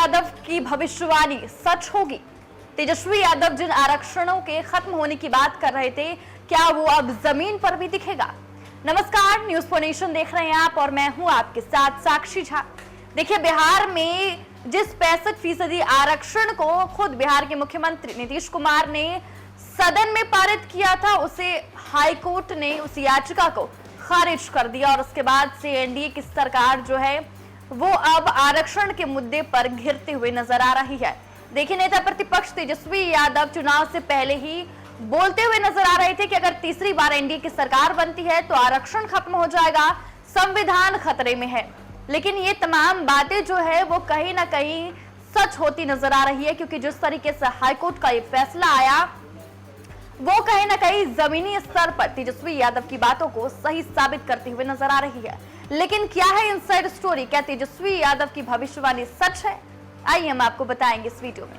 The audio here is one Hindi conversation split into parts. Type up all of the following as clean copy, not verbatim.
यादव की भविष्यवाणी सच होगी। तेजस्वी यादव जिन आरक्षणों के खत्म होने की बात कर रहे थे, क्या वो अब जमीन पर भी दिखेगा? नमस्कार, न्यूज फॉर नेशन देख रहे हैं आप और मैं हूं आपके साथ साक्षी झा। देखिए, बिहार में जिस 65% आरक्षण को खुद बिहार के मुख्यमंत्री नीतीश कुमार ने सदन में पारित किया था, उसे हाईकोर्ट ने उस याचिका को खारिज कर दिया और उसके बाद से एनडीए की सरकार जो है वो अब आरक्षण के मुद्दे पर घिरते हुए नजर आ रही है। देखिए, नेता प्रतिपक्ष तेजस्वी यादव चुनाव से पहले ही बोलते हुए नजर आ रहे थे कि अगर तीसरी बार एनडीए की सरकार बनती है तो आरक्षण खत्म हो जाएगा, संविधान खतरे में है। लेकिन ये तमाम बातें जो है वो कहीं ना कहीं सच होती नजर आ रही है, क्योंकि जिस तरीके से हाईकोर्ट का ये फैसला आया वो कहीं ना कहीं जमीनी स्तर पर तेजस्वी यादव की बातों को सही साबित करते हुए नजर आ रही है। लेकिन क्या है इनसाइड स्टोरी? क्या तेजस्वी यादव की भविष्यवाणी सच है? आइए हम आपको बताएंगे इस वीडियो में।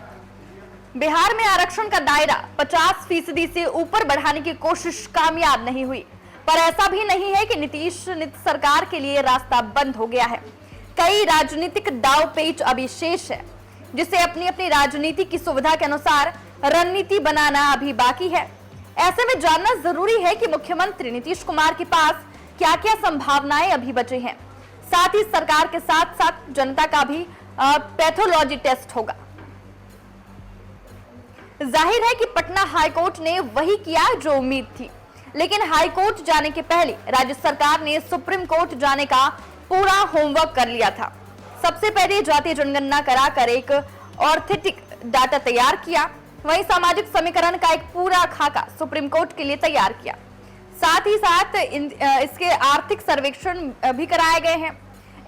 बिहार में आरक्षण का दायरा 50% से ऊपर बढ़ाने की कोशिश कामयाब नहीं हुई, पर ऐसा भी नहीं है कि नीतीश सरकार के लिए रास्ता बंद हो गया है। कई राजनीतिक दाव पेच अभी शेष है, जिसे अपनी अपनी राजनीति की सुविधा के अनुसार रणनीति बनाना अभी बाकी है। ऐसे में जानना जरूरी है कि मुख्यमंत्री नीतीश कुमार के पास क्या क्या संभावनाएं अभी बचे हैं। साथ ही सरकार के साथ साथ जनता का भी पैथोलॉजी टेस्ट होगा। जाहिर है कि पटना हाईकोर्ट ने वही किया जो उम्मीद थी, लेकिन हाईकोर्ट जाने के पहले राज्य सरकार ने सुप्रीम कोर्ट जाने का पूरा होमवर्क कर लिया था। सबसे पहले जातीय जनगणना कराकर एक ऑर्थेटिक डाटा तैयार किया, वहीं सामाजिक समीकरण का एक पूरा खाका सुप्रीम कोर्ट के लिए तैयार किया। साथ ही साथ इसके आर्थिक सर्वेक्षण भी कराए गए हैं।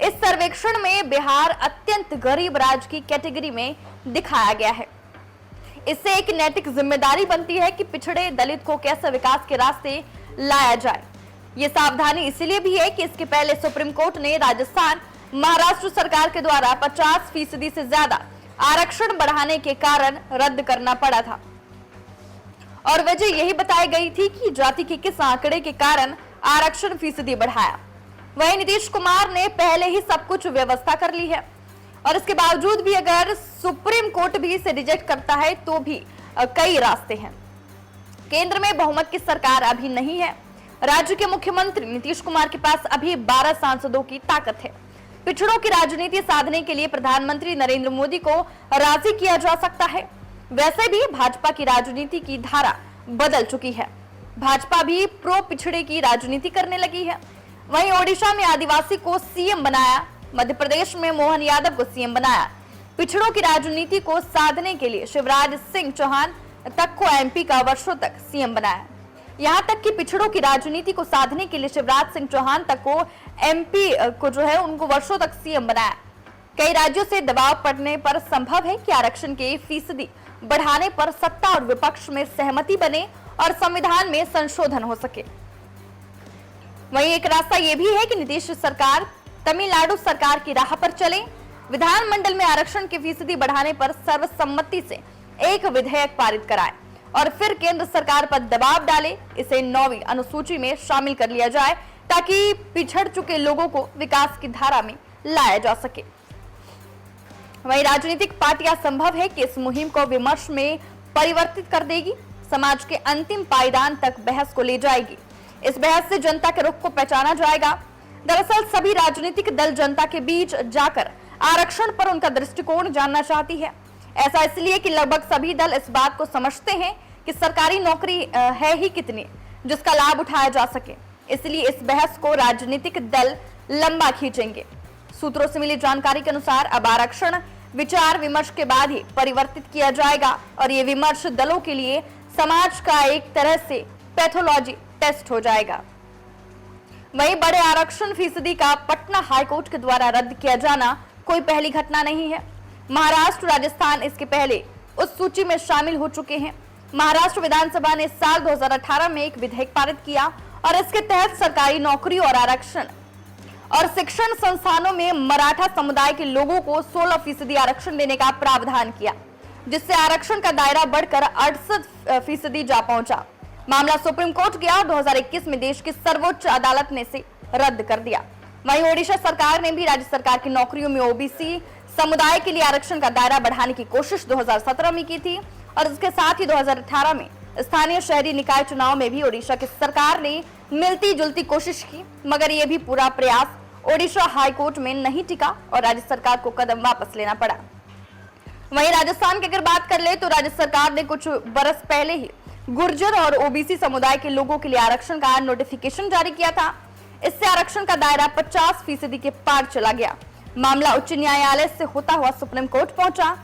इस सर्वेक्षण में बिहार अत्यंत गरीब राज्य की कैटेगरी में दिखाया गया है। इससे एक नैतिक जिम्मेदारी बनती है कि पिछड़े दलित को कैसे विकास के रास्ते लाया जाए। ये सावधानी इसलिए भी है कि इसके पहले सुप्रीम कोर्ट ने राजस्थान, महाराष्ट्र सरकार के द्वारा 50% से ज्यादा आरक्षण बढ़ाने के कारण रद्द करना पड़ा था और वजह यही बताई गई थी कि जाति के किस आंकड़े के कारण आरक्षण फीसदी बढ़ाया। वहीं नीतीश कुमार ने पहले ही सब कुछ व्यवस्था कर ली है और इसके बावजूद भी अगर सुप्रीम कोर्ट भी इसे रिजेक्ट करता है तो भी कई रास्ते हैं। केंद्र में बहुमत की सरकार अभी नहीं है। राज्य के मुख्यमंत्री नीतीश कुमार के पास अभी 12 सांसदों की ताकत है। पिछड़ों की राजनीति साधने के लिए प्रधानमंत्री नरेंद्र मोदी को राजी किया जा सकता है। वैसे भी भाजपा की राजनीति की धारा बदल चुकी है। भाजपा भी प्रो पिछड़े की राजनीति करने लगी है। वहीं ओडिशा में आदिवासी को सीएम बनाया, मध्य प्रदेश में मोहन यादव को सीएम बनाया। पिछड़ों की राजनीति को साधने के लिए शिवराज सिंह चौहान तक को एमपी का वर्षों तक सीएम बनाया। यहाँ तक कि पिछड़ों की राजनीति को साधने के लिए शिवराज सिंह चौहान तक को एमपी को जो है उनको वर्षों तक सीएम बनाया। कई राज्यों से दबाव पड़ने पर संभव है कि आरक्षण के फीसदी बढ़ाने पर सत्ता और विपक्ष में सहमति बने और संविधान में संशोधन हो सके। वहीं एक रास्ता यह भी है कि नीतीश सरकार तमिलनाडु सरकार की राह पर चले, विधानमंडल में आरक्षण की फीसदी बढ़ाने पर सर्वसम्मति से एक विधेयक पारित कराए और फिर केंद्र सरकार पर दबाव डाले, इसे 9वीं अनुसूची में शामिल कर लिया जाए ताकि पिछड़ चुके लोगों को विकास की धारा में लाया जा सके। वहीं राजनीतिक पार्टियां संभव है कि इस मुहिम को विमर्श में परिवर्तित कर देगी, समाज के अंतिम पायदान तक बहस को ले जाएगी। इस बहस से जनता के रुख को पहचाना जाएगा। दरअसल सभी राजनीतिक दल जनता के बीच जाकर आरक्षण पर उनका दृष्टिकोण जानना चाहती है। ऐसा इसलिए कि लगभग सभी दल इस बात को समझते हैं कि सरकारी नौकरी है ही कितनी जिसका लाभ उठाया जा सके। इसलिए इस बहस को राजनीतिक दल लंबा खींचेंगे। सूत्रों से मिली जानकारी के अनुसार अब आरक्षण विचार विमर्श के बाद ही परिवर्तित किया जाएगा और ये विमर्श दलों के लिए समाज का एक तरह से पैथोलॉजी टेस्ट हो जाएगा। वहीं बड़े आरक्षण फीसदी का पटना हाईकोर्ट के द्वारा रद्द किया जाना कोई पहली घटना नहीं है। महाराष्ट्र, राजस्थान इसके पहले उस सूची में शामिल हो चुके हैं। महाराष्ट्र विधानसभा ने साल 2018 में एक विधेयक पारित किया और इसके तहत सरकारी नौकरी और आरक्षण और शिक्षण संस्थानों में मराठा समुदाय के लोगों को 16% आरक्षण देने का प्रावधान किया, जिससे आरक्षण का दायरा बढ़कर 68% जा पहुंचा। मामला सुप्रीम कोर्ट गया और 2021 में देश की सर्वोच्च अदालत ने इसे रद्द कर दिया। वहीं ओडिशा सरकार ने भी राज्य सरकार की नौकरियों में ओबीसी समुदाय के लिए आरक्षण का दायरा बढ़ाने की कोशिश 2017 में की थी और इसके साथ ही 2018 में स्थानीय शहरी निकाय चुनाव में भी ओडिशा की सरकार ने मिलती जुलती कोशिश की, मगर यह भी पूरा प्रयास ओडिशा हाईकोर्ट में नहीं टिका और राज्य सरकार को कदम वापस लेना पड़ा। वहीं राजस्थान की अगर बात कर ले तो राज्य सरकार ने कुछ बरस पहले ही गुर्जर और ओबीसी समुदाय के लोगों के लिए आरक्षण का नोटिफिकेशन जारी किया था। इससे आरक्षण का दायरा 50% के पार चला गया। मामला उच्च न्यायालय से होता हुआ सुप्रीम कोर्ट पहुंचा।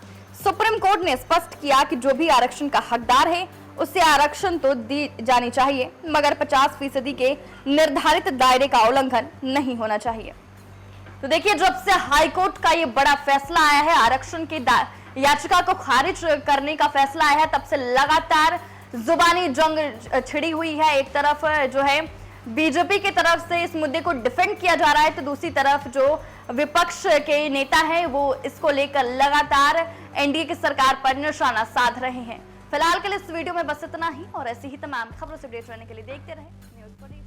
सुप्रीम कोर्ट ने स्पष्ट किया कि जो भी आरक्षण का हकदार है उसे आरक्षण तो दी जानी चाहिए, मगर 50% के निर्धारित दायरे का उल्लंघन नहीं होना चाहिए। तो देखिए, जब से हाईकोर्ट का ये बड़ा फैसला आया है, आरक्षण की याचिका को खारिज करने का फैसला आया है, तब से लगातार जुबानी जंग छिड़ी हुई है। एक तरफ जो है बीजेपी की तरफ से इस मुद्दे को डिफेंड किया जा रहा है, तो दूसरी तरफ जो विपक्ष के नेता है वो इसको लेकर लगातार एनडीए की सरकार पर निशाना साध रहे हैं। फिलहाल के लिए इस वीडियो में बस इतना ही और ऐसी ही तमाम खबरों से अपडेट रहने के लिए देखते रहें न्यूज़ 24।